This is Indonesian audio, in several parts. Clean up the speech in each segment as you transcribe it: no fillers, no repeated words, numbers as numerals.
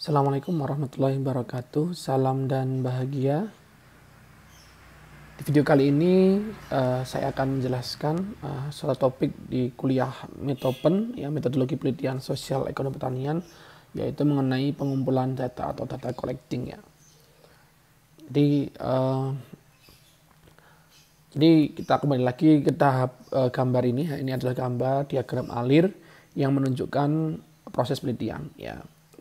Assalamualaikum warahmatullahi wabarakatuh. Salam dan bahagia. Di video kali ini saya akan menjelaskan suatu topik di kuliah Metopen, ya, metodologi penelitian sosial ekonomi pertanian, yaitu mengenai pengumpulan data atau data collecting, ya. Jadi kita kembali lagi ke tahap gambar ini. Ini adalah gambar diagram alir yang menunjukkan proses penelitian, ya.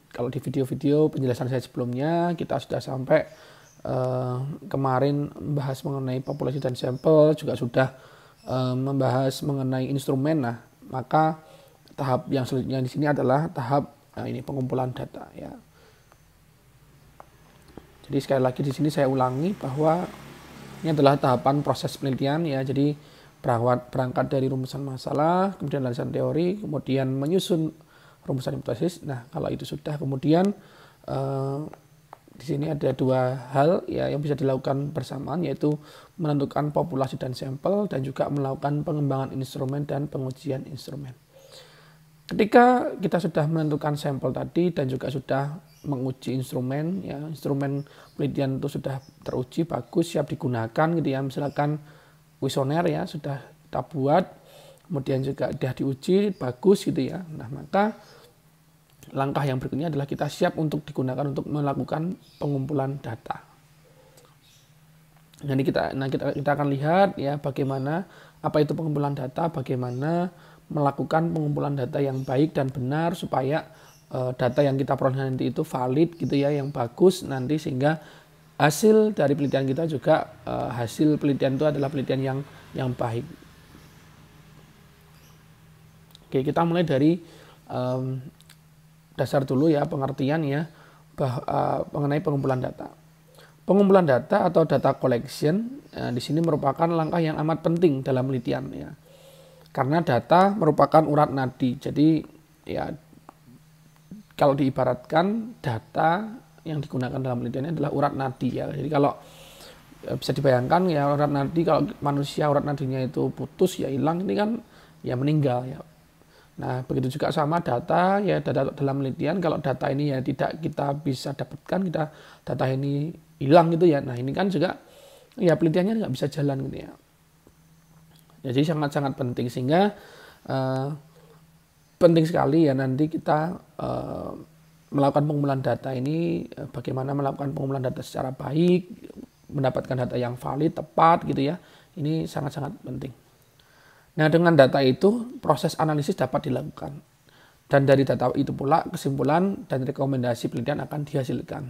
Kalau di video-video penjelasan saya sebelumnya kita sudah sampai kemarin membahas mengenai populasi dan sampel, juga sudah membahas mengenai instrumen. Nah, maka tahap yang selanjutnya di sini adalah tahap ini pengumpulan data, ya. Jadi sekali lagi di sini saya ulangi bahwa ini adalah tahapan proses penelitian, ya. Jadi berangkat dari rumusan masalah, kemudian landasan teori, kemudian menyusun rumusan hipotesis. Nah, kalau itu sudah, kemudian di sini ada dua hal, ya, yang bisa dilakukan bersamaan, yaitu menentukan populasi dan sampel, dan juga melakukan pengembangan instrumen dan pengujian instrumen. Ketika kita sudah menentukan sampel tadi dan juga sudah menguji instrumen, ya, instrumen penelitian itu sudah teruji, bagus, siap digunakan, gitu ya. Misalkan kuesioner, ya, sudah kita buat, kemudian juga sudah diuji, bagus, gitu ya. Nah, maka langkah yang berikutnya adalah kita siap untuk digunakan untuk melakukan pengumpulan data. Jadi kita akan lihat, ya, bagaimana apa itu pengumpulan data, bagaimana melakukan pengumpulan data yang baik dan benar supaya data yang kita peroleh nanti itu valid, gitu ya, yang bagus nanti, sehingga hasil dari penelitian kita juga hasil penelitian itu adalah penelitian yang baik. Oke, kita mulai dari dasar dulu, ya, pengertian, ya, mengenai pengumpulan data. Pengumpulan data atau data collection di sini merupakan langkah yang amat penting dalam penelitian, ya. Karena data merupakan urat nadi. Jadi, ya, kalau diibaratkan data yang digunakan dalam penelitian adalah urat nadi, ya. Jadi kalau bisa dibayangkan, ya, urat nadi, kalau manusia urat nadinya itu putus, ya, hilang, ini kan, ya, meninggal, ya. Nah, begitu juga sama data, ya, data dalam penelitian, kalau data ini, ya, tidak kita bisa dapatkan, data ini hilang, gitu ya. Nah, ini kan juga, ya, penelitiannya nggak bisa jalan, gitu ya. Jadi sangat-sangat penting, sehingga penting sekali, ya, nanti kita melakukan pengumpulan data ini, bagaimana melakukan pengumpulan data secara baik, mendapatkan data yang valid, tepat, gitu ya. Ini sangat-sangat penting. Nah, dengan data itu proses analisis dapat dilakukan, dan dari data itu pula kesimpulan dan rekomendasi penelitian akan dihasilkan,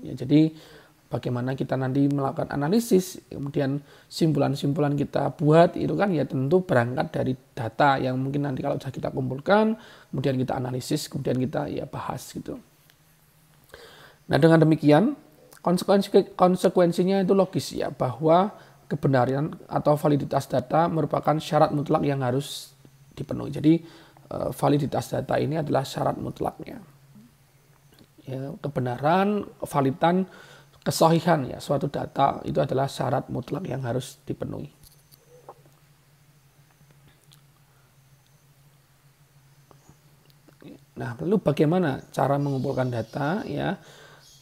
ya. Jadi bagaimana kita nanti melakukan analisis, kemudian simpulan-simpulan kita buat itu kan, ya, tentu berangkat dari data yang mungkin nanti kalau sudah kita kumpulkan, kemudian kita analisis, kemudian kita, ya, bahas, gitu. Nah, dengan demikian konsekuensinya itu logis, ya, bahwa kebenaran atau validitas data merupakan syarat mutlak yang harus dipenuhi. Jadi validitas data ini adalah syarat mutlaknya, ya, kebenaran, validan, kesahihan, ya, suatu data itu adalah syarat mutlak yang harus dipenuhi. Nah, lalu bagaimana cara mengumpulkan data, ya?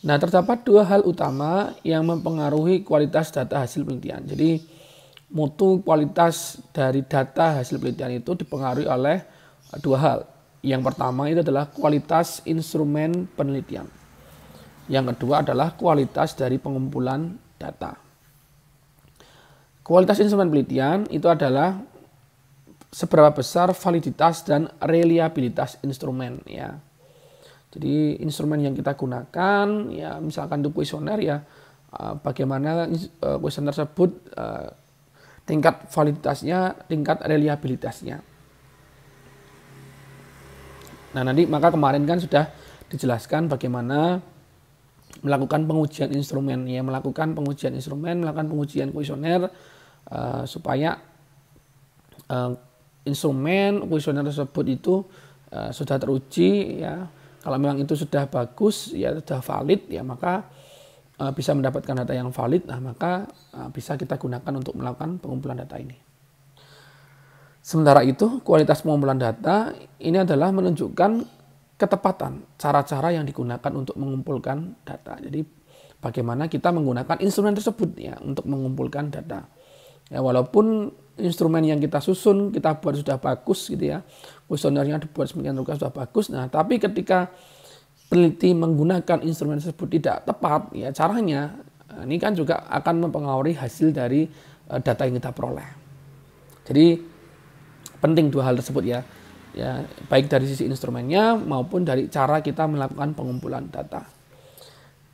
Nah, terdapat dua hal utama yang mempengaruhi kualitas data hasil penelitian. Jadi, mutu kualitas dari data hasil penelitian itu dipengaruhi oleh dua hal. Yang pertama itu adalah kualitas instrumen penelitian. Yang kedua adalah kualitas dari pengumpulan data. Kualitas instrumen penelitian itu adalah seberapa besar validitas dan reliabilitas instrumen, ya. Jadi instrumen yang kita gunakan, ya, misalkan itu kuesioner, ya, bagaimana kuesioner tersebut tingkat validitasnya, tingkat reliabilitasnya. Nah, nanti maka kemarin kan sudah dijelaskan bagaimana melakukan pengujian instrumen, ya, melakukan pengujian instrumen, melakukan pengujian kuesioner supaya instrumen kuesioner tersebut itu sudah teruji, ya. Kalau memang itu sudah bagus, ya, sudah valid, ya, maka bisa mendapatkan data yang valid. Nah, maka bisa kita gunakan untuk melakukan pengumpulan data ini. Sementara itu, kualitas pengumpulan data ini adalah menunjukkan ketepatan cara-cara yang digunakan untuk mengumpulkan data. Jadi bagaimana kita menggunakan instrumen tersebut ya untuk mengumpulkan data. Ya, walaupun instrumen yang kita susun, kita buat sudah bagus gitu ya, kuesionernya dibuat sebagian rupa sudah bagus. Nah, tapi ketika peneliti menggunakan instrumen tersebut tidak tepat, ya caranya ini kan juga akan mempengaruhi hasil dari data yang kita peroleh. Jadi penting dua hal tersebut ya, baik dari sisi instrumennya maupun dari cara kita melakukan pengumpulan data.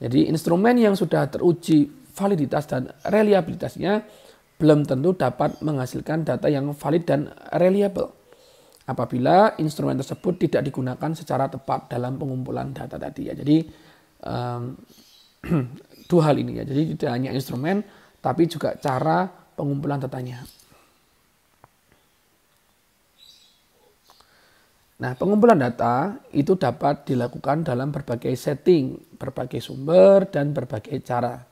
Jadi instrumen yang sudah teruji validitas dan reliabilitasnya belum tentu dapat menghasilkan data yang valid dan reliable apabila instrumen tersebut tidak digunakan secara tepat dalam pengumpulan data tadi ya. Jadi dua hal ini ya. Jadi tidak hanya instrumen tapi juga cara pengumpulan datanya. Nah, pengumpulan data itu dapat dilakukan dalam berbagai setting, berbagai sumber dan berbagai cara.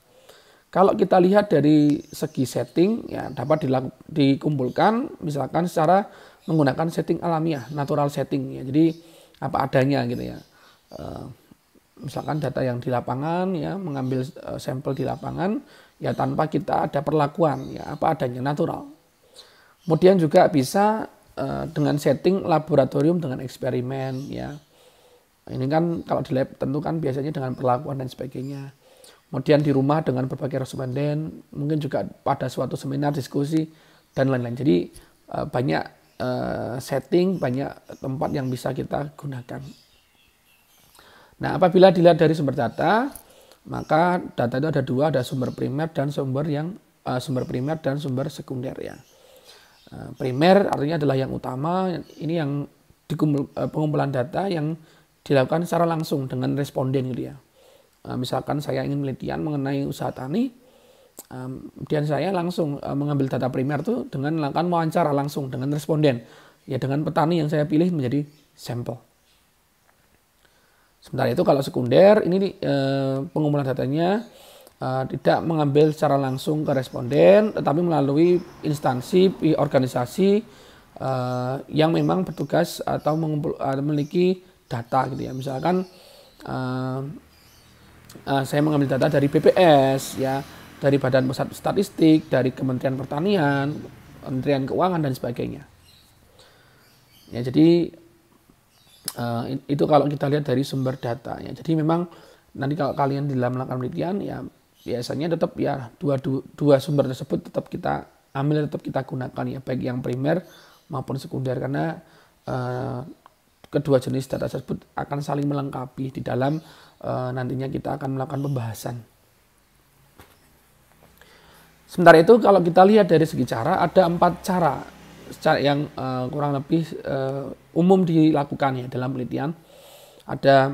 Kalau kita lihat dari segi setting, ya dapat dikumpulkan misalkan secara menggunakan setting alamiah, natural setting ya. Jadi apa adanya gitu ya. Misalkan data yang di lapangan ya, mengambil sampel di lapangan ya tanpa kita ada perlakuan ya, apa adanya natural. Kemudian juga bisa dengan setting laboratorium dengan eksperimen ya. Ini kan kalau di lab tentu kan biasanya dengan perlakuan dan sebagainya. Kemudian di rumah dengan berbagai responden, mungkin juga pada suatu seminar, diskusi, dan lain-lain. Jadi banyak setting, banyak tempat yang bisa kita gunakan. Nah, apabila dilihat dari sumber data, maka data itu ada dua, ada sumber primer dan sumber sekunder ya. Primer artinya adalah yang utama, ini yang pengumpulan data yang dilakukan secara langsung dengan responden gitu ya. Misalkan saya ingin penelitian mengenai usaha tani, kemudian saya langsung mengambil data primer itu dengan melakukan wawancara langsung dengan responden, ya dengan petani yang saya pilih menjadi sampel. Sementara itu kalau sekunder ini pengumpulan datanya tidak mengambil secara langsung ke responden, tetapi melalui instansi organisasi yang memang bertugas atau memiliki data gitu ya. Misalkan saya mengambil data dari BPS ya, dari Badan Pusat Statistik, dari Kementerian Pertanian, Kementerian Keuangan dan sebagainya. Ya, jadi itu kalau kita lihat dari sumber data ya. Jadi memang nanti kalau kalian dalam melakukan penelitian ya biasanya tetap ya dua sumber tersebut tetap kita ambil, tetap kita gunakan ya, baik yang primer maupun sekunder, karena kedua jenis data tersebut akan saling melengkapi di dalam nantinya kita akan melakukan pembahasan. Sementara itu kalau kita lihat dari segi cara, ada 4 cara yang kurang lebih umum dilakukan ya dalam penelitian. Ada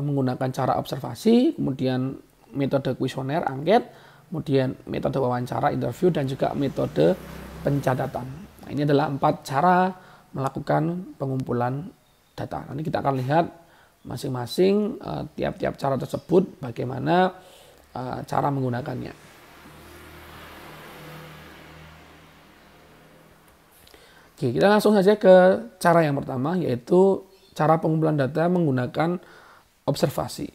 menggunakan cara observasi, kemudian metode kuesioner, angket, kemudian metode wawancara, interview, dan juga metode pencatatan. Nah, ini adalah 4 cara melakukan pengumpulan data. Nanti kita akan lihat masing-masing tiap-tiap cara tersebut bagaimana cara menggunakannya. Oke, kita langsung saja ke cara yang pertama, yaitu cara pengumpulan data menggunakan observasi.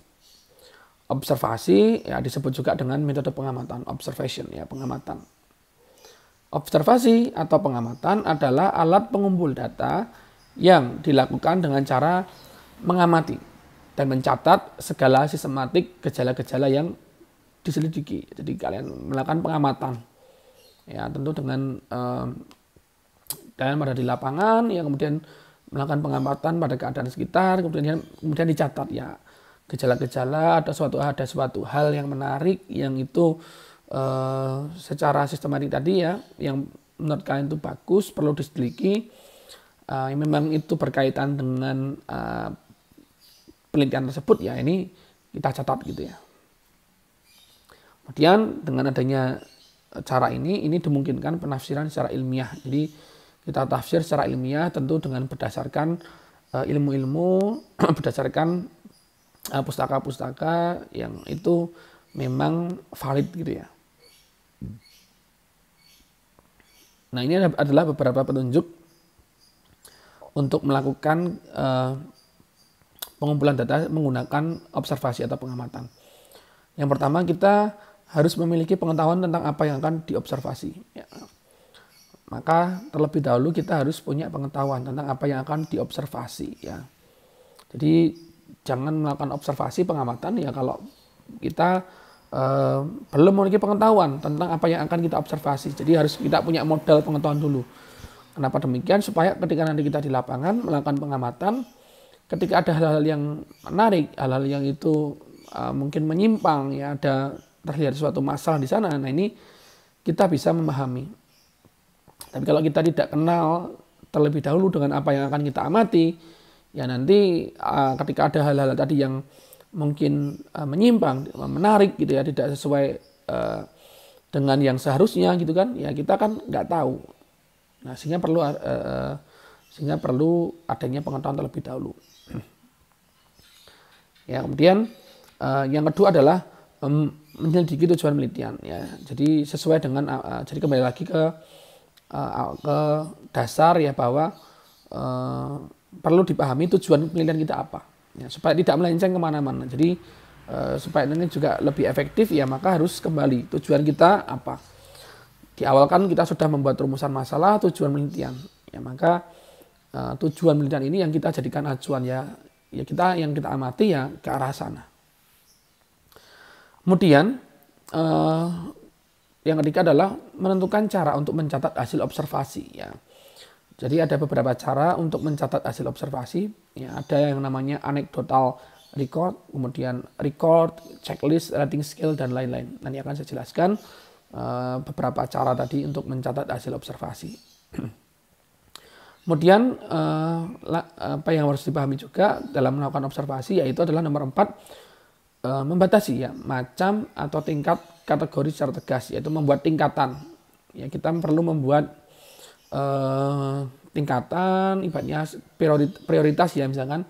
Observasi ya disebut juga dengan metode pengamatan, observation ya, pengamatan. Observasi atau pengamatan adalah alat pengumpul data yang dilakukan dengan cara mengamati dan mencatat segala sistematik gejala-gejala yang diselidiki. Jadi kalian melakukan pengamatan, ya tentu dengan kalian berada di lapangan, ya kemudian melakukan pengamatan pada keadaan sekitar, kemudian dicatat ya gejala-gejala, ada suatu hal yang menarik yang itu secara sistematik tadi ya, yang menurut kalian itu bagus, perlu diselidiki. Memang itu berkaitan dengan penelitian tersebut ya, ini kita catat gitu ya. Kemudian dengan adanya cara ini dimungkinkan penafsiran secara ilmiah. Jadi kita tafsir secara ilmiah tentu dengan berdasarkan ilmu-ilmu, berdasarkan pustaka-pustaka yang itu memang valid gitu ya. Nah, ini adalah beberapa petunjuk untuk melakukan pengumpulan data menggunakan observasi atau pengamatan. Yang pertama, kita harus memiliki pengetahuan tentang apa yang akan diobservasi. Ya. Maka terlebih dahulu kita harus punya pengetahuan tentang apa yang akan diobservasi. Ya. Jadi jangan melakukan observasi pengamatan ya kalau kita belum memiliki pengetahuan tentang apa yang akan kita observasi. Jadi harus kita punya modal pengetahuan dulu. Kenapa demikian? Supaya ketika nanti kita di lapangan melakukan pengamatan, ketika ada hal-hal yang menarik, hal-hal yang itu mungkin menyimpang, ya ada terlihat suatu masalah di sana, nah ini kita bisa memahami. Tapi kalau kita tidak kenal terlebih dahulu dengan apa yang akan kita amati, ya nanti ketika ada hal-hal tadi yang mungkin menyimpang, menarik gitu ya, tidak sesuai dengan yang seharusnya gitu kan, ya kita kan nggak tahu. Nah sehingga perlu adanya pengetahuan terlebih dahulu. Ya kemudian yang kedua adalah menyelidiki tujuan penelitian. Ya jadi sesuai dengan jadi kembali lagi ke dasar ya bahwa perlu dipahami tujuan penelitian kita apa, ya, supaya tidak melenceng kemana-mana. Jadi supaya ini juga lebih efektif ya maka harus kembali tujuan kita apa. Di awal kan kita sudah membuat rumusan masalah tujuan penelitian, ya maka tujuan penelitian ini yang kita jadikan acuan ya kita yang kita amati ya ke arah sana. Kemudian yang ketiga adalah menentukan cara untuk mencatat hasil observasi ya. Jadi ada beberapa cara untuk mencatat hasil observasi. Ya, ada yang namanya anecdotal record, kemudian record, checklist, rating scale, dan lain-lain. Nanti akan saya jelaskan beberapa cara tadi untuk mencatat hasil observasi. Kemudian apa yang harus dipahami juga dalam melakukan observasi yaitu adalah nomor 4, membatasi ya macam atau tingkat kategori secara tegas, yaitu membuat tingkatan. Ya, kita perlu membuat tingkatan, ibaratnya prioritas ya, misalkan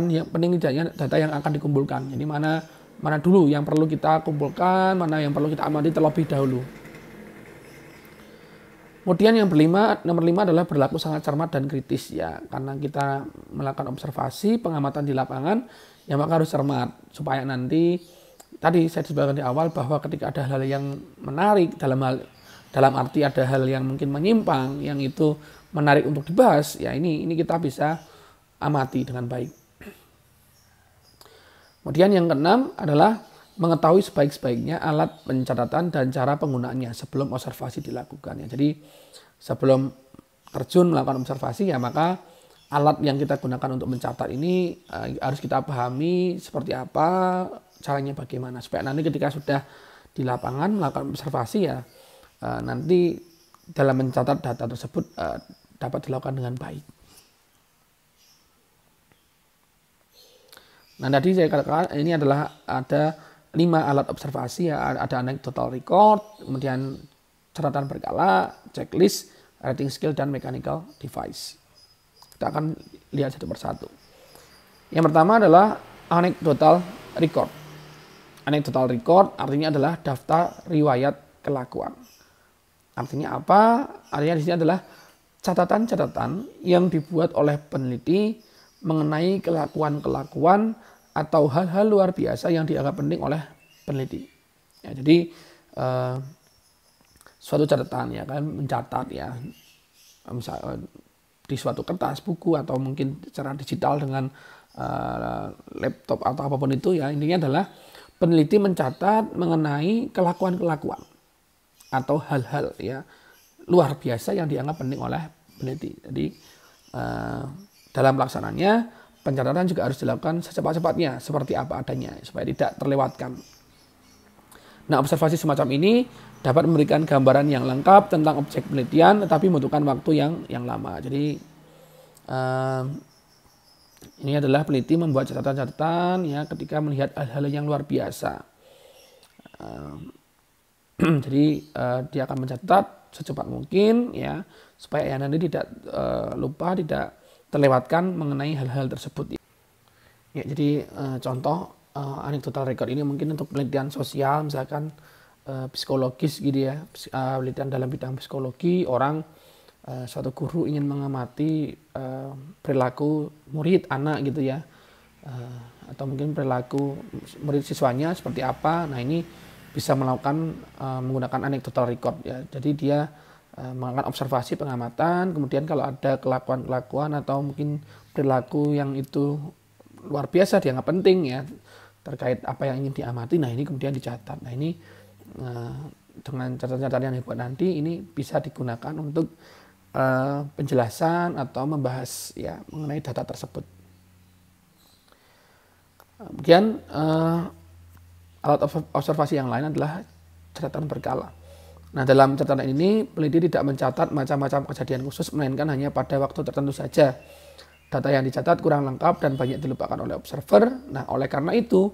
yang penting tidaknya data yang akan dikumpulkan. Jadi mana dulu yang perlu kita kumpulkan, mana yang perlu kita amati terlebih dahulu. Kemudian yang nomor 5 adalah berlaku sangat cermat dan kritis ya, karena kita melakukan observasi pengamatan di lapangan ya maka harus cermat supaya nanti tadi saya disebutkan di awal bahwa ketika ada hal yang menarik dalam arti ada hal yang mungkin menyimpang yang itu menarik untuk dibahas ya ini kita bisa amati dengan baik. Kemudian yang keenam adalah mengetahui sebaik-baiknya alat pencatatan dan cara penggunaannya sebelum observasi dilakukan ya. Jadi sebelum terjun melakukan observasi ya maka alat yang kita gunakan untuk mencatat ini harus kita pahami seperti apa, caranya bagaimana supaya nanti ketika sudah di lapangan melakukan observasi ya nanti dalam mencatat data tersebut dapat dilakukan dengan baik. Nah tadi saya katakan ini adalah ada 5 alat observasi ya, ada anecdotal record, kemudian catatan berkala, checklist, rating scale, dan mechanical device. Kita akan lihat satu persatu. Yang pertama adalah anecdotal record. Anecdotal record artinya adalah daftar riwayat kelakuan. Artinya apa? Artinya di sini adalah catatan-catatan yang dibuat oleh peneliti mengenai kelakuan-kelakuan atau hal-hal luar biasa yang dianggap penting oleh peneliti. Ya, jadi suatu catatan ya kan mencatat ya, misalnya di suatu kertas, buku atau mungkin secara digital dengan laptop atau apapun itu ya, intinya adalah peneliti mencatat mengenai kelakuan-kelakuan atau hal-hal ya luar biasa yang dianggap penting oleh peneliti. Jadi dalam pelaksananya pencatatan juga harus dilakukan secepat-cepatnya seperti apa adanya supaya tidak terlewatkan. Nah, observasi semacam ini dapat memberikan gambaran yang lengkap tentang objek penelitian tetapi membutuhkan waktu yang lama. Jadi ini adalah peneliti membuat catatan-catatan ya ketika melihat hal-hal yang luar biasa. Jadi dia akan mencatat secepat mungkin ya supaya ya nanti tidak lupa, tidak terlewatkan mengenai hal-hal tersebut. Ya, jadi contoh anecdotal record ini mungkin untuk penelitian sosial, misalkan psikologis gitu ya, penelitian dalam bidang psikologi, orang suatu guru ingin mengamati perilaku murid anak gitu ya, atau mungkin perilaku murid siswanya seperti apa. Nah ini bisa melakukan menggunakan anecdotal record ya. Jadi dia melakukan observasi pengamatan, kemudian kalau ada kelakuan-kelakuan atau mungkin perilaku yang itu luar biasa dianggap penting ya terkait apa yang ingin diamati, nah ini kemudian dicatat. Nah ini dengan catatan-catatan yang dibuat nanti ini bisa digunakan untuk penjelasan atau membahas ya mengenai data tersebut. Kemudian alat observasi yang lain adalah catatan berkala. Nah dalam catatan ini peneliti tidak mencatat macam-macam kejadian khusus, melainkan hanya pada waktu tertentu saja. Data yang dicatat kurang lengkap dan banyak dilupakan oleh observer. Nah oleh karena itu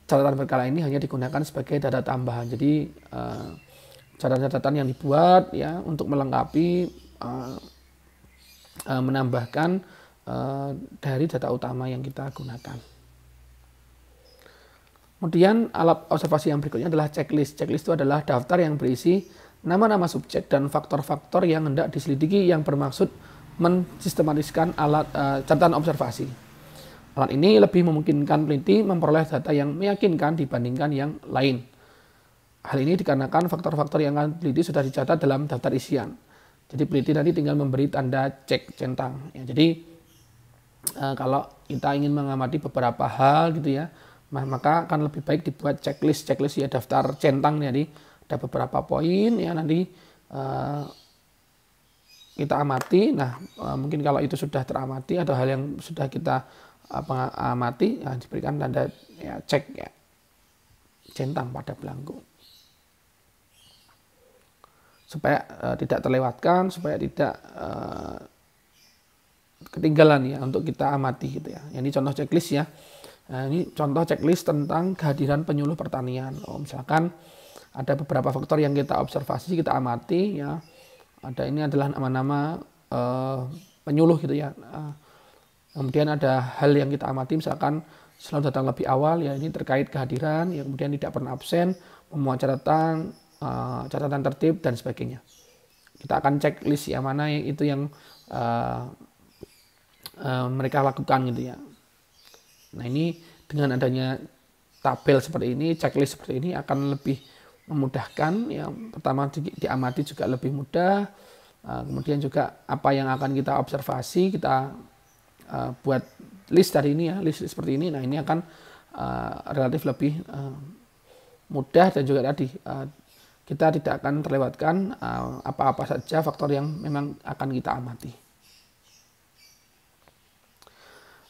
catatan berkala ini hanya digunakan sebagai data tambahan. Jadi catatan-catatan yang dibuat ya untuk melengkapi, menambahkan dari data utama yang kita gunakan. Kemudian alat observasi yang berikutnya adalah checklist. Checklist itu adalah daftar yang berisi nama-nama subjek dan faktor-faktor yang hendak diselidiki yang bermaksud mensistematiskan catatan observasi. Alat ini lebih memungkinkan peneliti memperoleh data yang meyakinkan dibandingkan yang lain. Hal ini dikarenakan faktor-faktor yang akan diteliti sudah dicatat dalam daftar isian. Jadi peneliti nanti tinggal memberi tanda cek centang. Ya, jadi kalau kita ingin mengamati beberapa hal gitu ya, maka akan lebih baik dibuat checklist ya daftar centang. Jadi ada beberapa poin ya nanti kita amati. Nah mungkin kalau itu sudah teramati atau hal yang sudah kita amati, ya, diberikan tanda ya, cek ya centang pada belangko supaya tidak terlewatkan, supaya tidak ketinggalan ya untuk kita amati gitu ya. Ini contoh checklist ya. Nah, ini contoh checklist tentang kehadiran penyuluh pertanian. Misalkan ada beberapa faktor yang kita observasi, kita amati ya. Ada ini adalah nama-nama penyuluh gitu ya. Kemudian ada hal yang kita amati, misalkan selalu datang lebih awal ya, ini terkait kehadiran, ya kemudian tidak pernah absen, memuat catatan tertib dan sebagainya. Kita akan checklist ya mana yang itu yang mereka lakukan gitu ya. Nah ini dengan adanya tabel seperti ini, checklist seperti ini akan lebih memudahkan. Yang pertama diamati juga lebih mudah. Kemudian juga apa yang akan kita observasi, kita buat list dari ini ya, list seperti ini. Nah ini akan relatif lebih mudah dan juga tadi kita tidak akan terlewatkan apa-apa saja faktor yang memang akan kita amati.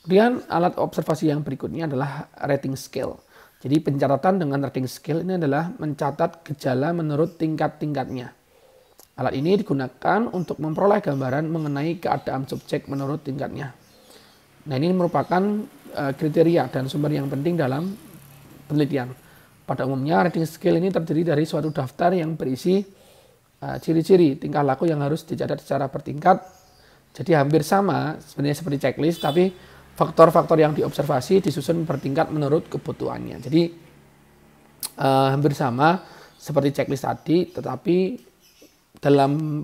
Kemudian alat observasi yang berikutnya adalah rating scale. Jadi pencatatan dengan rating scale ini adalah mencatat gejala menurut tingkat-tingkatnya. Alat ini digunakan untuk memperoleh gambaran mengenai keadaan subjek menurut tingkatnya. Nah ini merupakan kriteria dan sumber yang penting dalam penelitian. Pada umumnya rating scale ini terdiri dari suatu daftar yang berisi ciri-ciri tingkah laku yang harus dicatat secara bertingkat. Jadi hampir sama sebenarnya seperti checklist, tapi faktor-faktor yang diobservasi disusun bertingkat menurut kebutuhannya. Jadi hampir sama seperti checklist tadi, tetapi dalam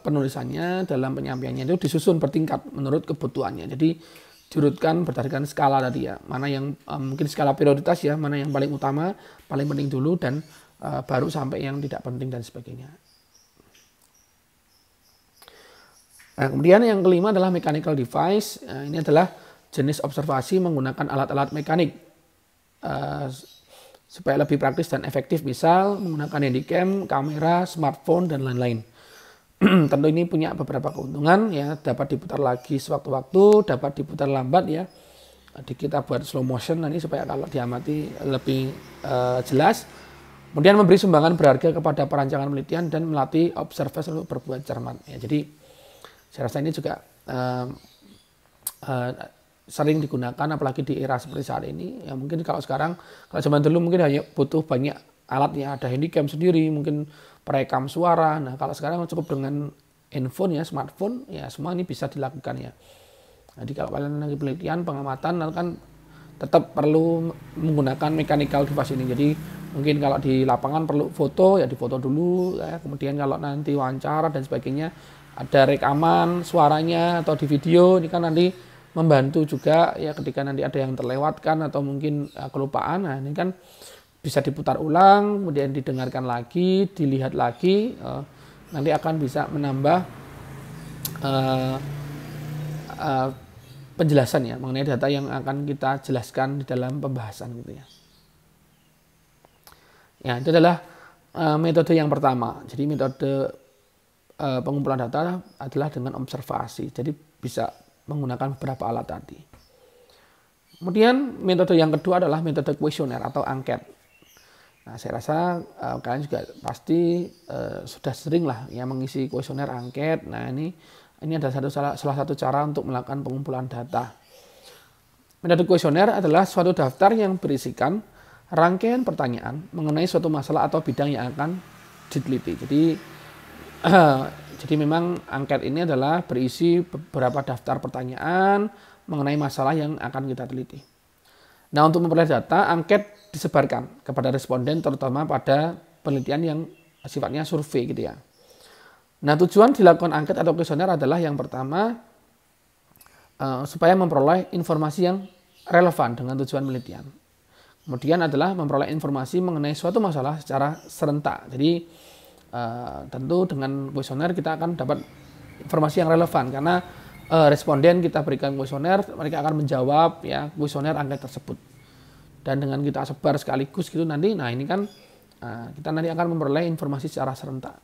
penulisannya, dalam penyampaiannya itu disusun bertingkat menurut kebutuhannya. Jadi diurutkan berdasarkan skala tadi ya, mana yang mungkin skala prioritas ya, mana yang paling utama, paling penting dulu, dan baru sampai yang tidak penting dan sebagainya. Nah, kemudian yang kelima adalah mechanical device. Ini adalah jenis observasi menggunakan alat-alat mekanik supaya lebih praktis dan efektif, misal menggunakan handycam, kamera, smartphone, dan lain-lain. Tentu ini punya beberapa keuntungan ya, dapat diputar lagi sewaktu-waktu, dapat diputar lambat ya. Kita buat slow motion nanti supaya kalau diamati lebih jelas. Kemudian memberi sumbangan berharga kepada perancangan penelitian dan melatih observers untuk berbuat cermat. Ya, jadi saya rasa ini juga sering digunakan apalagi di era seperti saat ini. Ya mungkin kalau sekarang, kalau zaman dulu mungkin hanya butuh banyak alat ya, ada handycam sendiri, mungkin perekam suara. Nah kalau sekarang cukup dengan handphone ya, smartphone ya, semua ini bisa dilakukan ya. Jadi kalau kalian lagi penelitian, pengamatan, kan tetap perlu menggunakan mechanical device ini. Jadi mungkin kalau di lapangan perlu foto ya, difoto dulu ya. Kemudian kalau nanti wawancara dan sebagainya ada rekaman suaranya atau di video, ini kan nanti membantu juga ya ketika nanti ada yang terlewatkan atau mungkin kelupaan. Nah, ini kan bisa diputar ulang, kemudian didengarkan lagi, dilihat lagi, nanti akan bisa menambah penjelasan ya mengenai data yang akan kita jelaskan di dalam pembahasan gitu ya. Ya, itu adalah metode yang pertama. Jadi metode pengumpulan data adalah dengan observasi. Jadi bisa menggunakan beberapa alat tadi. Kemudian metode yang kedua adalah metode kuesioner atau angket. Nah, saya rasa kalian juga pasti sudah sering lah ya mengisi kuesioner angket. Nah, ini adalah salah satu cara untuk melakukan pengumpulan data. Metode kuesioner adalah suatu daftar yang berisikan rangkaian pertanyaan mengenai suatu masalah atau bidang yang akan diteliti. Jadi memang angket ini adalah berisi beberapa daftar pertanyaan mengenai masalah yang akan kita teliti. Nah, untuk memperoleh data, angket disebarkan kepada responden terutama pada penelitian yang sifatnya survei gitu ya. Nah, tujuan dilakukan angket atau kuesioner adalah yang pertama supaya memperoleh informasi yang relevan dengan tujuan penelitian. Kemudian adalah memperoleh informasi mengenai suatu masalah secara serentak. Jadi tentu dengan kuesioner kita akan dapat informasi yang relevan karena responden kita berikan kuesioner, mereka akan menjawab ya kuesioner angket tersebut. Dan dengan kita sebar sekaligus gitu nanti, nah ini kan kita nanti akan memperoleh informasi secara serentak.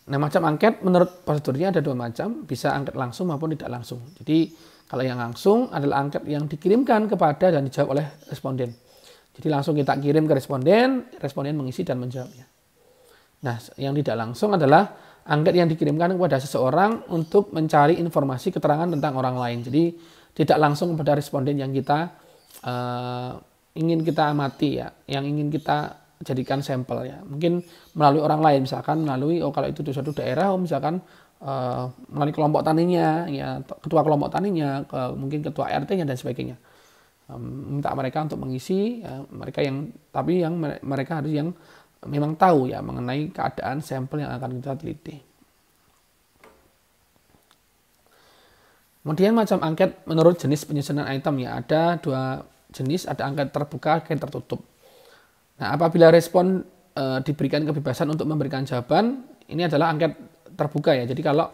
Nah, macam angket menurut prosedurnya ada dua macam, bisa angket langsung maupun tidak langsung. Jadi kalau yang langsung adalah angket yang dikirimkan kepada dan dijawab oleh responden. Jadi langsung kita kirim ke responden, responden mengisi dan menjawabnya. Nah, yang tidak langsung adalah angket yang dikirimkan kepada seseorang untuk mencari informasi keterangan tentang orang lain. Jadi tidak langsung kepada responden yang kita ingin kita amati ya, yang ingin kita jadikan sampel ya. Mungkin melalui orang lain, misalkan melalui kalau itu di suatu daerah, misalkan melalui kelompok taninya, ya ketua kelompok taninya, mungkin ketua RT-nya dan sebagainya. Minta mereka untuk mengisi, ya, mereka harus yang memang tahu ya mengenai keadaan sampel yang akan kita teliti. Kemudian macam angket menurut jenis penyusunan item ya, ada dua jenis, ada angket terbuka, angket tertutup. Nah, apabila respon diberikan kebebasan untuk memberikan jawaban, ini adalah angket terbuka ya. Jadi kalau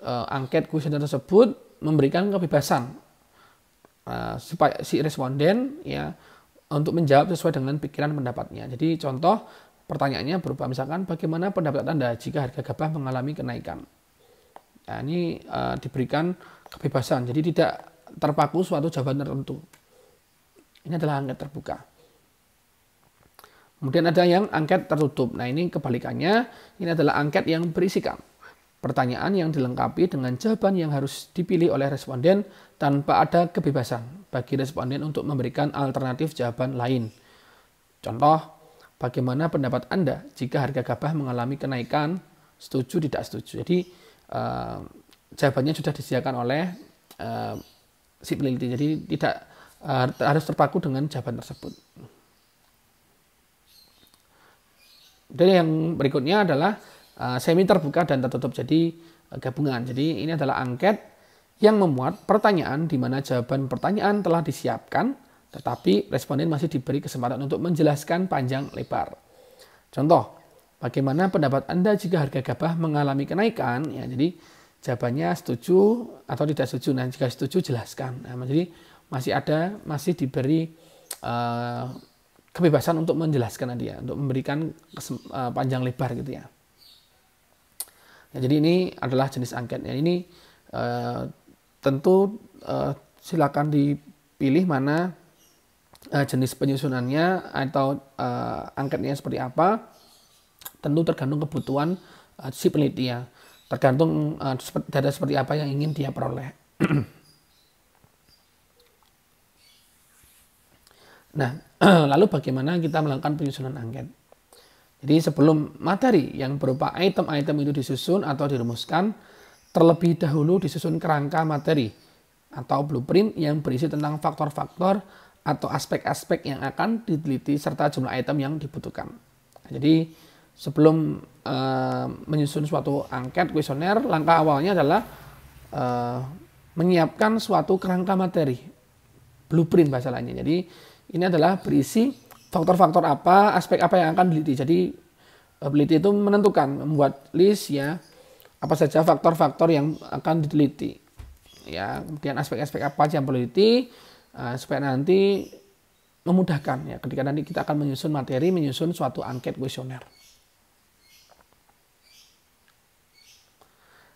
angket kuesioner tersebut memberikan kebebasan supaya si responden ya untuk menjawab sesuai dengan pikiran pendapatnya. Jadi contoh pertanyaannya berupa misalkan bagaimana pendapat Anda jika harga gabah mengalami kenaikan. Nah, ini diberikan kebebasan. Jadi tidak terpaku suatu jawaban tertentu. Ini adalah angket terbuka. Kemudian ada yang angket tertutup. Nah, ini kebalikannya. Ini adalah angket yang berisikan pertanyaan yang dilengkapi dengan jawaban yang harus dipilih oleh responden tanpa ada kebebasan bagi responden untuk memberikan alternatif jawaban lain. Contoh, bagaimana pendapat Anda jika harga gabah mengalami kenaikan, setuju, tidak setuju. Jadi, jawabannya sudah disediakan oleh si peneliti. Jadi, tidak harus terpaku dengan jawaban tersebut. Dan yang berikutnya adalah semi terbuka dan tertutup, jadi gabungan. Jadi ini adalah angket yang memuat pertanyaan di mana jawaban pertanyaan telah disiapkan, tetapi responden masih diberi kesempatan untuk menjelaskan panjang lebar. Contoh, bagaimana pendapat Anda jika harga gabah mengalami kenaikan? Ya, jadi jawabannya setuju atau tidak setuju. Nah, jika setuju jelaskan. Nah, jadi masih diberi kebebasan untuk menjelaskan dia, untuk memberikan panjang lebar gitu ya. Ya, jadi ini adalah jenis angket. Ya, ini tentu silakan dipilih mana jenis penyusunannya atau angketnya seperti apa. Tentu tergantung kebutuhan si peneliti ya. Tergantung data seperti apa yang ingin dia peroleh. Nah, lalu bagaimana kita melakukan penyusunan angket? Jadi sebelum materi yang berupa item-item itu disusun atau dirumuskan, terlebih dahulu disusun kerangka materi atau blueprint yang berisi tentang faktor-faktor atau aspek-aspek yang akan diteliti serta jumlah item yang dibutuhkan. Nah, jadi sebelum menyusun suatu angket kuesioner, langkah awalnya adalah uh, menyiapkan suatu kerangka materi, blueprint bahasa lainnya. Jadi ini adalah berisi faktor-faktor apa, aspek apa yang akan diteliti. Jadi peneliti itu menentukan, membuat list ya, apa saja faktor-faktor yang akan diteliti. Ya, kemudian aspek-aspek apa yang perlu diteliti supaya nanti memudahkan ya ketika nanti kita akan menyusun materi, menyusun suatu angket kuesioner.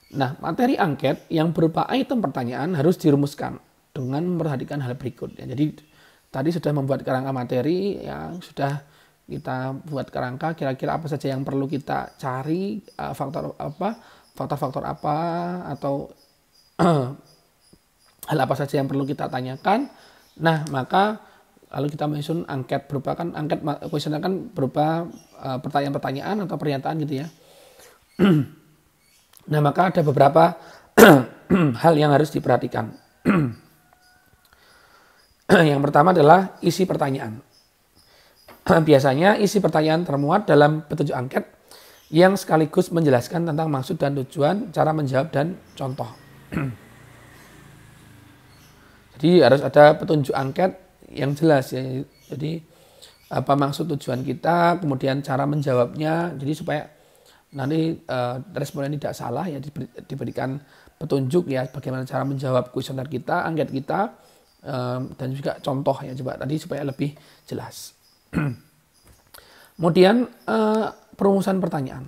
Nah, materi angket yang berupa item pertanyaan harus dirumuskan dengan memperhatikan hal berikut. Ya, jadi tadi sudah membuat kerangka materi, ya sudah kita buat kerangka kira-kira apa saja yang perlu kita cari, faktor-faktor apa atau hal apa saja yang perlu kita tanyakan. Nah, maka lalu kita menyusun angket berupa kan angket kuesioner kan berupa pertanyaan-pertanyaan atau pernyataan gitu ya. Nah, maka ada beberapa hal yang harus diperhatikan. Yang pertama adalah isi pertanyaan. Biasanya isi pertanyaan termuat dalam petunjuk angket yang sekaligus menjelaskan tentang maksud dan tujuan, cara menjawab, dan contoh. Jadi harus ada petunjuk angket yang jelas ya. Jadi apa maksud tujuan kita, kemudian cara menjawabnya. Jadi supaya nanti responden tidak salah ya, diberikan petunjuk ya bagaimana cara menjawab kuesioner kita, angket kita, dan juga contoh ya coba tadi supaya lebih jelas. Kemudian perumusan pertanyaan.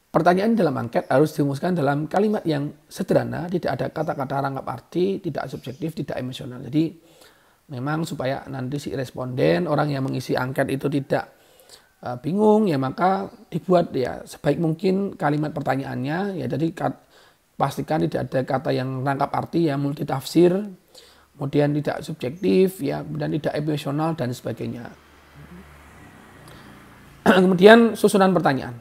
Pertanyaan dalam angket harus dirumuskan dalam kalimat yang sederhana, tidak ada kata-kata rangkap arti, tidak subjektif, tidak emosional. Jadi memang supaya nanti si responden, orang yang mengisi angket itu tidak bingung ya, maka dibuat ya sebaik mungkin kalimat pertanyaannya ya. Jadi pastikan tidak ada kata yang rangkap arti ya, multitafsir, kemudian tidak subjektif ya, dan tidak emosional dan sebagainya. Kemudian susunan pertanyaan.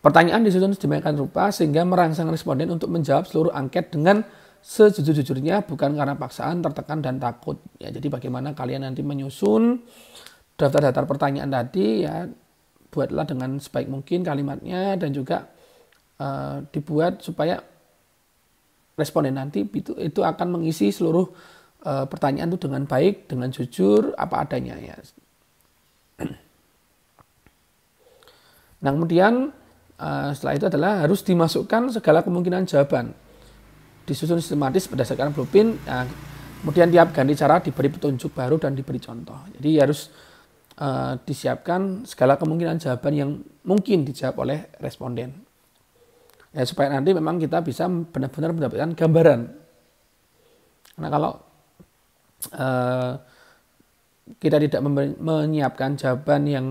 Pertanyaan disusun sedemikian rupa sehingga merangsang responden untuk menjawab seluruh angket dengan sejujur-jujurnya, bukan karena paksaan, tertekan, dan takut. Ya, jadi bagaimana kalian nanti menyusun daftar-daftar pertanyaan tadi ya, buatlah dengan sebaik mungkin kalimatnya, dan juga dibuat supaya responden nanti itu akan mengisi seluruh pertanyaan itu dengan baik, dengan jujur, apa adanya ya. Nah, kemudian setelah itu adalah harus dimasukkan segala kemungkinan jawaban, disusun sistematis berdasarkan blueprint. Nah, kemudian tiap ganti cara diberi petunjuk baru dan diberi contoh. Jadi harus disiapkan segala kemungkinan jawaban yang mungkin dijawab oleh responden. Ya, supaya nanti memang kita bisa benar-benar mendapatkan gambaran. Karena kalau kita tidak menyiapkan jawaban yang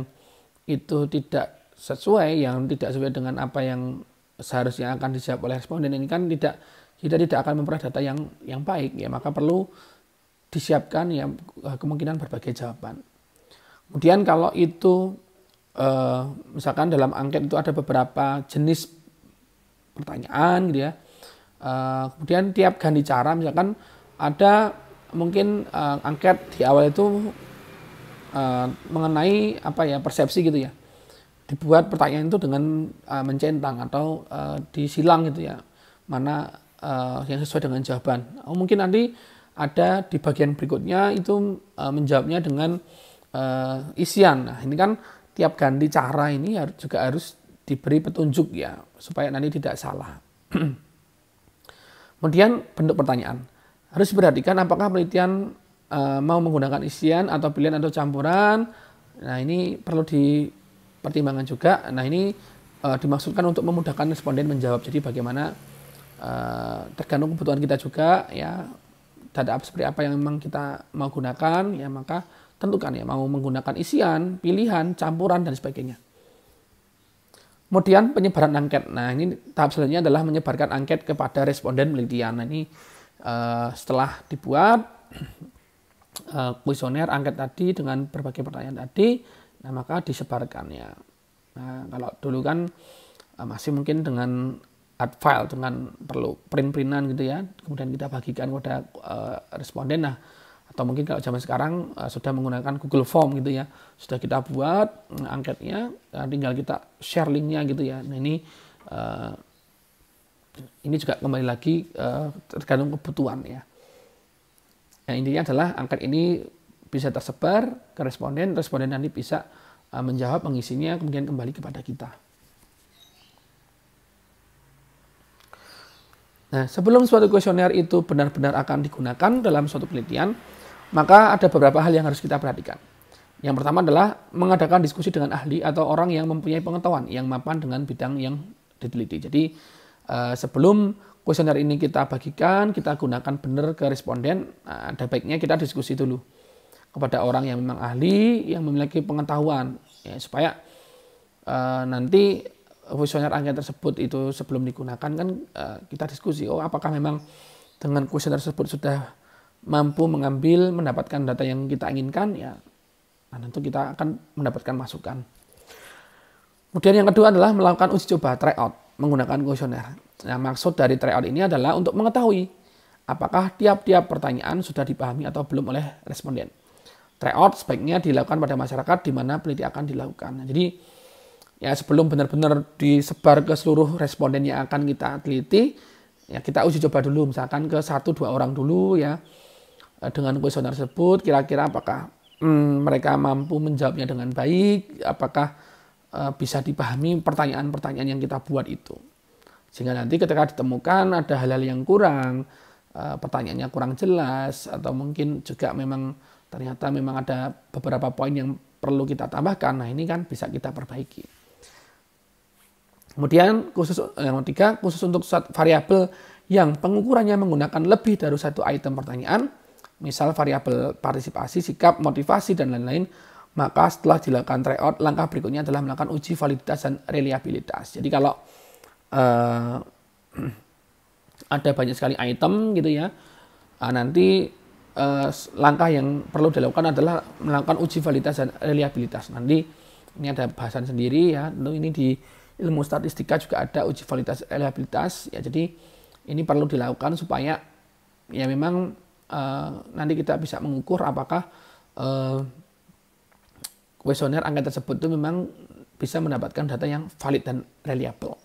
itu tidak sesuai, yang tidak sesuai dengan apa yang seharusnya akan dijawab oleh responden, ini kan kita tidak akan memperoleh data yang baik ya, maka perlu disiapkan ya kemungkinan berbagai jawaban. Kemudian kalau itu misalkan dalam angket itu ada beberapa jenis pertanyaan gitu ya, kemudian tiap ganti cara, misalkan ada mungkin angket di awal itu mengenai apa ya, persepsi gitu ya, dibuat pertanyaan itu dengan mencentang atau disilang gitu ya, mana yang sesuai dengan jawaban. Mungkin nanti ada di bagian berikutnya itu menjawabnya dengan isian. Nah, ini kan tiap ganti cara ini juga harus diberi petunjuk ya, supaya nanti tidak salah. Kemudian bentuk pertanyaan. Harus diperhatikan apakah penelitian mau menggunakan isian atau pilihan atau campuran. Nah, ini perlu dipertimbangkan juga. Nah, ini dimaksudkan untuk memudahkan responden menjawab. Jadi bagaimana tergantung kebutuhan kita juga ya, data seperti apa yang memang kita mau gunakan ya, maka tentukan ya mau menggunakan isian, pilihan, campuran, dan sebagainya. Kemudian penyebaran angket. Nah, ini tahap selanjutnya adalah menyebarkan angket kepada responden penelitian. Nah, ini setelah dibuat kuesioner angket tadi dengan berbagai pertanyaan tadi, nah maka disebarkan ya. Nah, kalau dulu kan masih mungkin dengan add file, dengan perlu print-printan gitu ya, kemudian kita bagikan kepada responden. Nah, atau mungkin kalau zaman sekarang sudah menggunakan Google Form gitu ya, sudah kita buat angketnya, tinggal kita share linknya gitu ya. Nah, ini Ini juga kembali lagi tergantung kebutuhan ya. Nah, intinya adalah angket ini bisa tersebar ke responden nanti bisa menjawab, mengisinya, kemudian kembali kepada kita. Nah, sebelum suatu kuesioner itu benar-benar akan digunakan dalam suatu penelitian, maka ada beberapa hal yang harus kita perhatikan. Yang pertama adalah mengadakan diskusi dengan ahli atau orang yang mempunyai pengetahuan yang mapan dengan bidang yang diteliti. Jadi sebelum kuesioner ini kita bagikan, kita gunakan benar ke responden, ada baiknya kita diskusi dulu kepada orang yang memang ahli, yang memiliki pengetahuan, ya, supaya nanti kuesioner angket tersebut itu sebelum digunakan kan kita diskusi, apakah memang dengan kuesioner tersebut sudah mampu mendapatkan data yang kita inginkan, ya. Nah, tentu kita akan mendapatkan masukan. Kemudian yang kedua adalah melakukan uji coba tryout menggunakan kuesioner. Nah, maksud dari tryout ini adalah untuk mengetahui apakah tiap-tiap pertanyaan sudah dipahami atau belum oleh responden. Tryout sebaiknya dilakukan pada masyarakat di mana penelitian akan dilakukan. Nah, jadi ya sebelum benar-benar disebar ke seluruh responden yang akan kita teliti, ya kita uji coba dulu, misalkan ke 1-2 orang dulu ya, dengan kuesioner tersebut kira-kira apakah mereka mampu menjawabnya dengan baik, apakah bisa dipahami pertanyaan-pertanyaan yang kita buat itu. Sehingga nanti ketika ditemukan ada hal-hal yang kurang, pertanyaannya kurang jelas, atau mungkin juga memang ternyata memang ada beberapa poin yang perlu kita tambahkan, nah ini kan bisa kita perbaiki. Kemudian yang ketiga, khusus untuk variabel yang pengukurannya menggunakan lebih dari satu item pertanyaan, misal variabel partisipasi, sikap, motivasi, dan lain-lain, maka setelah dilakukan tryout, langkah berikutnya adalah melakukan uji validitas dan reliabilitas. Jadi kalau ada banyak sekali item gitu ya, nanti langkah yang perlu dilakukan adalah melakukan uji validitas dan reliabilitas. Nanti ini ada bahasan sendiri ya, tentu ini di ilmu statistika juga ada uji validitas reliabilitas ya. Jadi ini perlu dilakukan supaya ya memang nanti kita bisa mengukur apakah kuesioner angket tersebut itu memang bisa mendapatkan data yang valid dan reliable.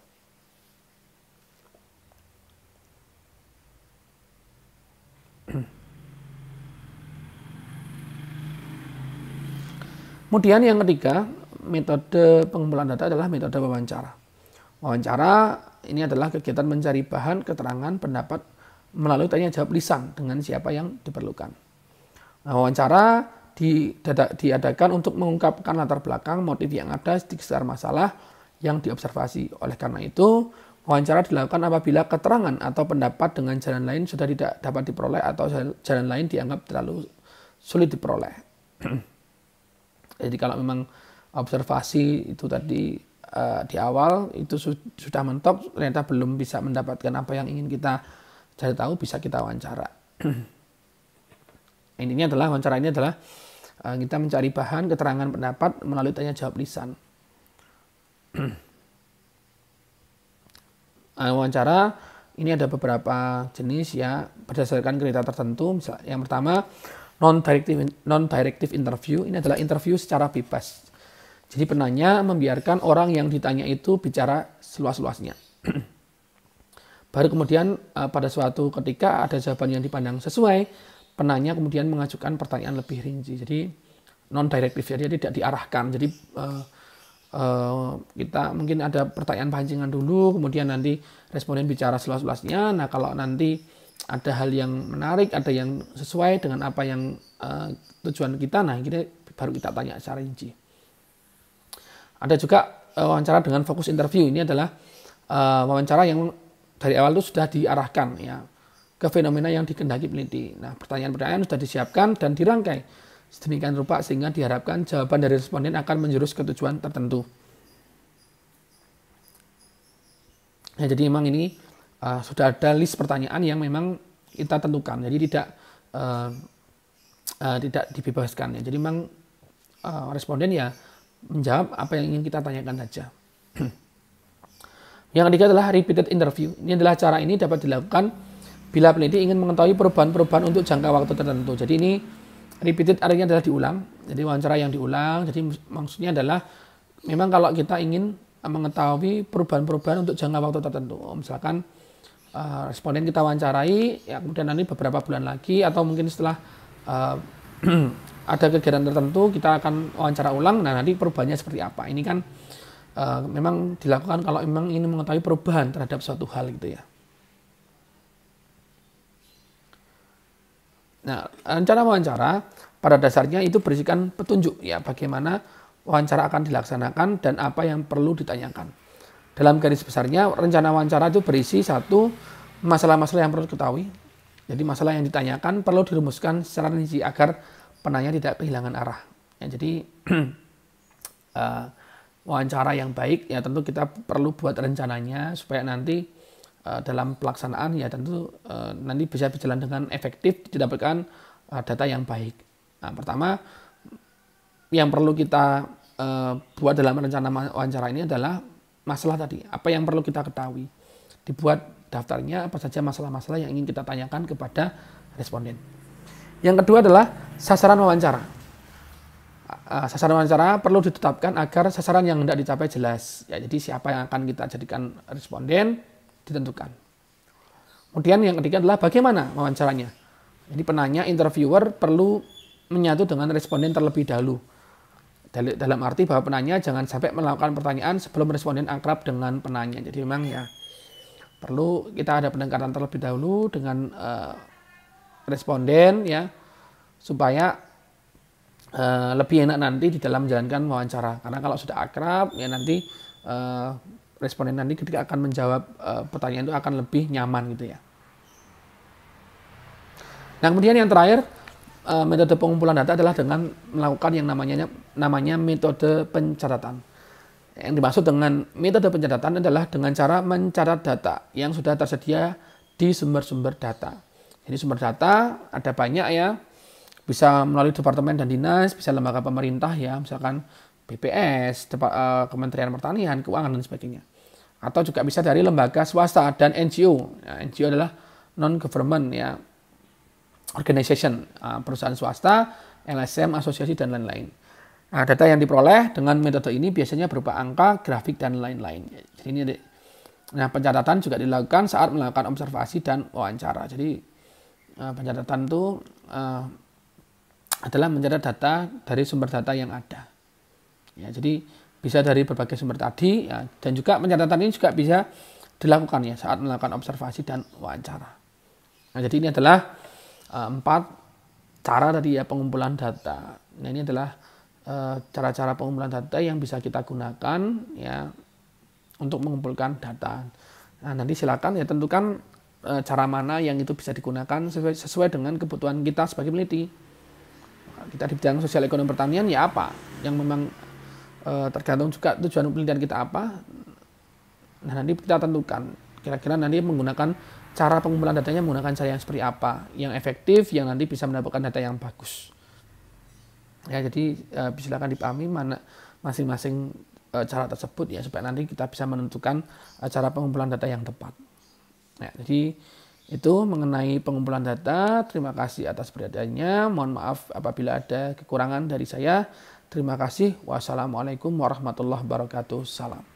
Kemudian yang ketiga, metode pengumpulan data adalah metode wawancara. Wawancara ini adalah kegiatan mencari bahan, keterangan, pendapat melalui tanya jawab lisan dengan siapa yang diperlukan. Nah, wawancara diadakan untuk mengungkapkan latar belakang, motif yang ada di sekitar masalah yang diobservasi. Oleh karena itu, wawancara dilakukan apabila keterangan atau pendapat dengan jalan lain sudah tidak dapat diperoleh atau jalan lain dianggap terlalu sulit diperoleh. Jadi kalau memang observasi itu tadi di awal itu sudah mentok, ternyata belum bisa mendapatkan apa yang ingin kita cari tahu, bisa kita wawancara. Intinya adalah wawancara ini adalah kita mencari bahan, keterangan, pendapat melalui tanya jawab lisan. Wawancara ini ada beberapa jenis ya berdasarkan kriteria tertentu. Misalnya yang pertama non-directive interview, ini adalah interview secara bebas. Jadi penanya membiarkan orang yang ditanya itu bicara seluas-luasnya. Baru kemudian pada suatu ketika ada jawaban yang dipandang sesuai, penanya kemudian mengajukan pertanyaan lebih rinci. Jadi non-directive, jadi tidak diarahkan. Jadi kita mungkin ada pertanyaan pancingan dulu, kemudian nanti responden bicara seluas-luasnya. Nah kalau nanti ada hal yang menarik, ada yang sesuai dengan apa yang tujuan kita, nah kita baru kita tanya secara rinci. Ada juga wawancara dengan fokus interview. Ini adalah wawancara yang dari awal itu sudah diarahkan ya ke fenomena yang dikehendaki peneliti. Nah, pertanyaan-pertanyaan sudah disiapkan dan dirangkai sedemikian rupa sehingga diharapkan jawaban dari responden akan menjurus ke tujuan tertentu. Nah, jadi memang ini sudah ada list pertanyaan yang memang kita tentukan. Jadi tidak dibebaskan ya. Jadi memang responden ya menjawab apa yang ingin kita tanyakan saja. Yang ketiga adalah repeated interview. Ini adalah cara ini dapat dilakukan bila peneliti ingin mengetahui perubahan-perubahan untuk jangka waktu tertentu. Jadi ini repeated artinya adalah diulang. Jadi wawancara yang diulang. Jadi maksudnya adalah memang kalau kita ingin mengetahui perubahan-perubahan untuk jangka waktu tertentu. Misalkan responden kita wawancarai, ya kemudian nanti beberapa bulan lagi atau mungkin setelah ada kegiatan tertentu kita akan wawancara ulang. Nah, nanti perubahannya seperti apa? Ini kan memang dilakukan kalau memang ingin mengetahui perubahan terhadap suatu hal gitu ya. Nah, rencana wawancara pada dasarnya itu berisikan petunjuk ya bagaimana wawancara akan dilaksanakan dan apa yang perlu ditanyakan. Dalam garis besarnya, rencana wawancara itu berisi satu, masalah-masalah yang perlu diketahui. Jadi masalah yang ditanyakan perlu dirumuskan secara rinci agar penanya tidak kehilangan arah. Ya, jadi wawancara yang baik ya tentu kita perlu buat rencananya supaya nanti dalam pelaksanaan ya tentu nanti bisa berjalan dengan efektif, didapatkan data yang baik. Nah, pertama yang perlu kita buat dalam rencana wawancara ini adalah masalah tadi, apa yang perlu kita ketahui. Dibuat daftarnya apa saja masalah-masalah yang ingin kita tanyakan kepada responden. Yang kedua adalah sasaran wawancara. Sasaran wawancara perlu ditetapkan agar sasaran yang hendak dicapai jelas. Ya, jadi siapa yang akan kita jadikan responden ditentukan. Kemudian yang ketiga adalah bagaimana wawancaranya. Jadi penanya, interviewer perlu menyatu dengan responden terlebih dahulu. Dalam arti bahwa penanya jangan sampai melakukan pertanyaan sebelum responden akrab dengan penanya. Jadi memang ya perlu kita ada pendekatan terlebih dahulu dengan responden ya supaya lebih enak nanti di dalam menjalankan wawancara. Karena kalau sudah akrab ya nanti responden nanti ketika akan menjawab pertanyaan itu akan lebih nyaman gitu ya. Nah, kemudian yang terakhir metode pengumpulan data adalah dengan melakukan yang namanya metode pencatatan. Yang dimaksud dengan metode pencatatan adalah dengan cara mencatat data yang sudah tersedia di sumber-sumber data. Jadi sumber data ada banyak ya, bisa melalui departemen dan dinas, bisa lembaga pemerintah ya, misalkan BPS, Kementerian Pertanian, Keuangan dan sebagainya. Atau juga bisa dari lembaga swasta dan NGO. Nah, NGO adalah non-government ya, organization, perusahaan swasta, LSM, asosiasi, dan lain-lain. Nah, data yang diperoleh dengan metode ini biasanya berupa angka, grafik, dan lain-lain. Jadi ini, nah pencatatan juga dilakukan saat melakukan observasi dan wawancara. Jadi pencatatan itu adalah mencatat data dari sumber data yang ada. Ya, jadi bisa dari berbagai sumber tadi, ya, dan juga pencatatan ini juga bisa dilakukan ya saat melakukan observasi dan wawancara. Nah, jadi ini adalah 4 cara tadi ya pengumpulan data. Nah, ini adalah cara-cara pengumpulan data yang bisa kita gunakan ya untuk mengumpulkan data. Nah, nanti silakan ya tentukan cara mana yang itu bisa digunakan sesuai dengan kebutuhan kita sebagai peneliti. Kita di bidang sosial ekonomi pertanian ya apa yang memang tergantung juga tujuan penelitian kita apa. Nah, nanti kita tentukan kira-kira nanti menggunakan cara pengumpulan datanya menggunakan cara yang seperti apa, yang efektif, yang nanti bisa mendapatkan data yang bagus. Ya, jadi silakan dipahami mana masing-masing cara tersebut ya supaya nanti kita bisa menentukan cara pengumpulan data yang tepat. Nah, jadi itu mengenai pengumpulan data. Terima kasih atas perhatiannya. Mohon maaf apabila ada kekurangan dari saya. Terima kasih. Wassalamualaikum warahmatullahi wabarakatuh. Salam.